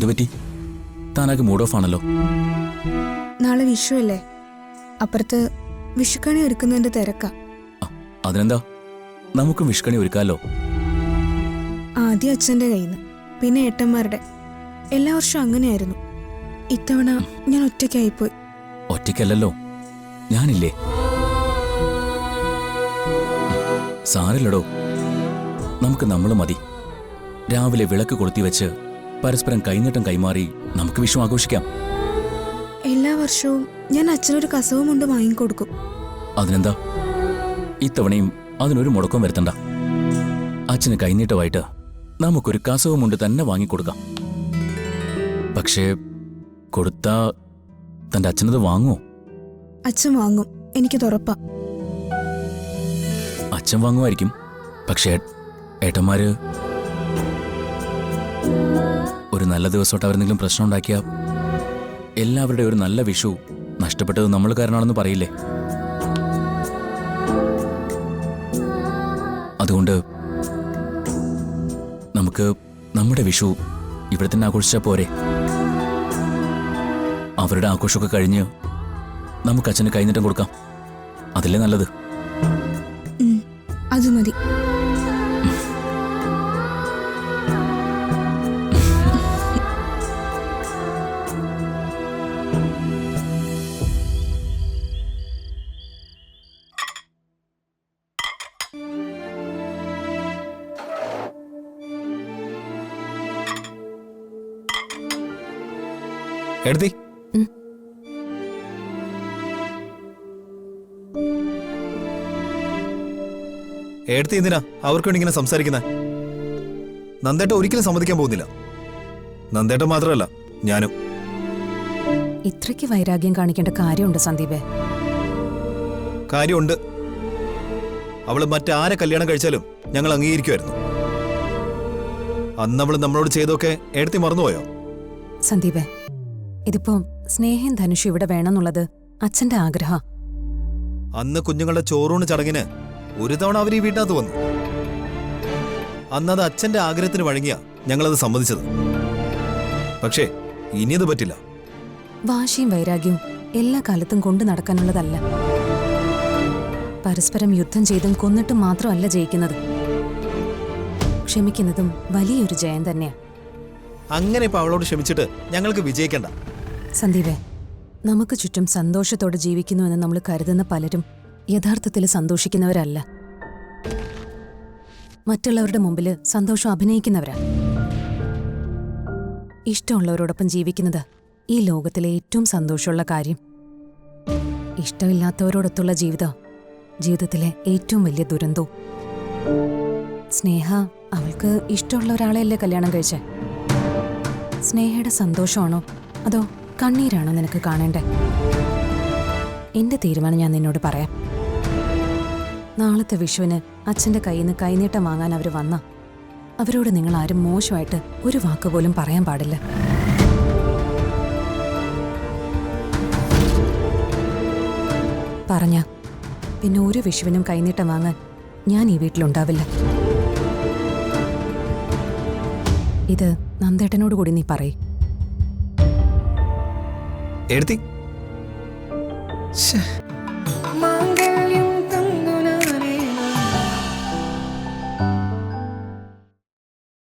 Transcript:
എന്തുപറ്റി? താനാകെ mood off ആണല്ലോ. നാളെ വിഷു അല്ലേ, അപ്പുറത്ത് വിഷുക്കണി ഒരുക്കുന്നതിന്റെ തിരക്കാ. അതിനെന്താ, നമുക്കും വിഷുക്കണി ഒരുക്കാലോ. ആദ്യം അച്ഛൻ്റെ കയ്യിൽ നിന്ന്, പിന്നെ ഏട്ടന്മാരുടെ. എല്ലാ വർഷവും അങ്ങനെയായിരുന്നു. ഇത്തവണ ഞാൻ ഒറ്റയ്ക്കായിപ്പോയി. ഒറ്റയ്ക്കല്ലല്ലോ, ഞാനില്ലേ. സാരില്ലടോ, നമുക്ക് നമ്മൾ മതി. രാവിലെ വിളക്ക് കൊളുത്തി വെച്ച് പരസ്പരം കൈനീട്ടം കൈമാറി നമുക്ക് വിഷു ആഘോഷിക്കാം. എല്ലാ വർഷവും ഞാൻ അച്ഛനൊരു കസവും കൊണ്ട് വാങ്ങിക്കൊടുക്കും. അതിനെന്താ, ഇത്തവണയും അതിനൊരു മുടക്കം വരുത്തണ്ട. അച്ഛന് കൈനീട്ടമായിട്ട് നമുക്കൊരു കസവും കൊണ്ട് തന്നെ വാങ്ങിക്കൊടുക്കാം. പക്ഷേ കൊടുത്താ തന്റെ അച്ഛനത് വാങ്ങുമോ? അച്ഛൻ വാങ്ങും, എനിക്കത് ഉറപ്പാ. അച്ഛൻ വാങ്ങുമായിരിക്കും, പക്ഷേ ഏട്ടന്മാര് ഒരു നല്ല ദിവസമായിട്ട് അവരെന്തെങ്കിലും പ്രശ്നം ഉണ്ടാക്കിയ എല്ലാവരുടെ ഒരു നല്ല വിഷു നഷ്ടപ്പെട്ടത് നമ്മൾ കാരണമാണെന്ന് പറയില്ലേ? അതുകൊണ്ട് നമുക്ക് നമ്മുടെ വിഷു ഇവിടെ തന്നെ ആഘോഷിച്ചാൽ പോരെ? അവരുടെ ആഘോഷമൊക്കെ കഴിഞ്ഞ് നമുക്ക് അച്ഛന് കൈനീട്ടം കൊടുക്കാം. അതല്ലേ നല്ലത്? അത് മതി. എടുത്തി എടുത്തി എന്തിനാ അവർക്ക് വേണ്ടി ഇങ്ങനെ സംസാരിക്കുന്നത്? നന്ദേട്ട ഒരിക്കലും സമ്മതിക്കാൻ പോകുന്നില്ല. നന്ദേട്ട മാത്രമല്ല, ഞാനും. ഇത്രയ്ക്ക് വൈരാഗ്യം കാണിക്കേണ്ട കാര്യമുണ്ട് സന്ദീപേ? കാര്യമുണ്ട്. അവള് മറ്റാരെ കല്യാണം കഴിച്ചാലും ഞങ്ങൾ അംഗീകരിക്കുമായിരുന്നു. അന്ന് അവള് നമ്മളോട് ചെയ്തൊക്കെ എടുത്തി മറന്നുപോയോ? സന്ദീപേ, ഇതിപ്പോ സ്നേഹം ധനുഷ് ഇവിടെ വേണമെന്നുള്ളത് അച്ഛന്റെ ആഗ്രഹ. അന്ന് കുഞ്ഞുങ്ങളുടെ ചോറൂണ് ചടങ്ങിന് ഒരു തവണ അവർ ഈ വീട്ടിനകത്ത് വന്നു. അന്നത് അച്ഛന്റെ ആഗ്രഹത്തിന് വഴങ്ങിയ ഞങ്ങളത് സമ്മതിച്ചത്. പക്ഷേ ഇനിയത് പറ്റില്ല. വാശിയും വൈരാഗ്യവും എല്ലാ കാലത്തും കൊണ്ടു നടക്കാനുള്ളതല്ല. പരസ്പരം യുദ്ധം ചെയ്തും കൊന്നിട്ടും മാത്രമല്ല ജയിക്കുന്നത്. ക്ഷമിക്കുന്നതും വലിയൊരു ജയം തന്നെയാ. അങ്ങനെ ഇപ്പൊ അവളോട് ക്ഷമിച്ചിട്ട് ഞങ്ങൾക്ക് വിജയിക്കണ്ട. സന്ദീപേ, നമുക്ക് ചുറ്റും സന്തോഷത്തോടെ ജീവിക്കുന്നുവെന്ന് നമ്മൾ കരുതുന്ന പലരും യഥാർത്ഥത്തിൽ സന്തോഷിക്കുന്നവരല്ല. മറ്റുള്ളവരുടെ മുമ്പിൽ സന്തോഷം അഭിനയിക്കുന്നവരാ. ഇഷ്ടമുള്ളവരോടൊപ്പം ജീവിക്കുന്നത് ഈ ലോകത്തിലെ ഏറ്റവും സന്തോഷമുള്ള കാര്യം. ഇഷ്ടമില്ലാത്തവരോടൊത്തുള്ള ജീവിതത്തിലെ ഏറ്റവും വലിയ ദുരന്തവും. സ്നേഹ അവൾക്ക് ഇഷ്ടമുള്ള ഒരാളെയല്ലേ കല്യാണം കഴിച്ചേ? സ്നേഹയുടെ സന്തോഷമാണോ അതോ കണ്ണീരാണോ നിനക്ക് കാണേണ്ടേ? എന്റെ തീരുമാനം ഞാൻ നിന്നോട് പറയാം. നാളത്തെ വിഷുവിന് അച്ഛന്റെ കയ്യിൽ നിന്ന് കൈനീട്ടം വാങ്ങാൻ അവർ വന്ന അവരോട് നിങ്ങൾ ആരും മോശമായിട്ട് ഒരു വാക്കുപോലും പറയാൻ പാടില്ല. പറഞ്ഞ പിന്നെ ഒരു വിഷുവിനും കൈനീട്ടം വാങ്ങാൻ ഞാൻ ഈ വീട്ടിലുണ്ടാവില്ല. ഇത് നന്ദേട്ടനോട് കൂടി നീ പറയ്. എടുത്തി മാങ്ക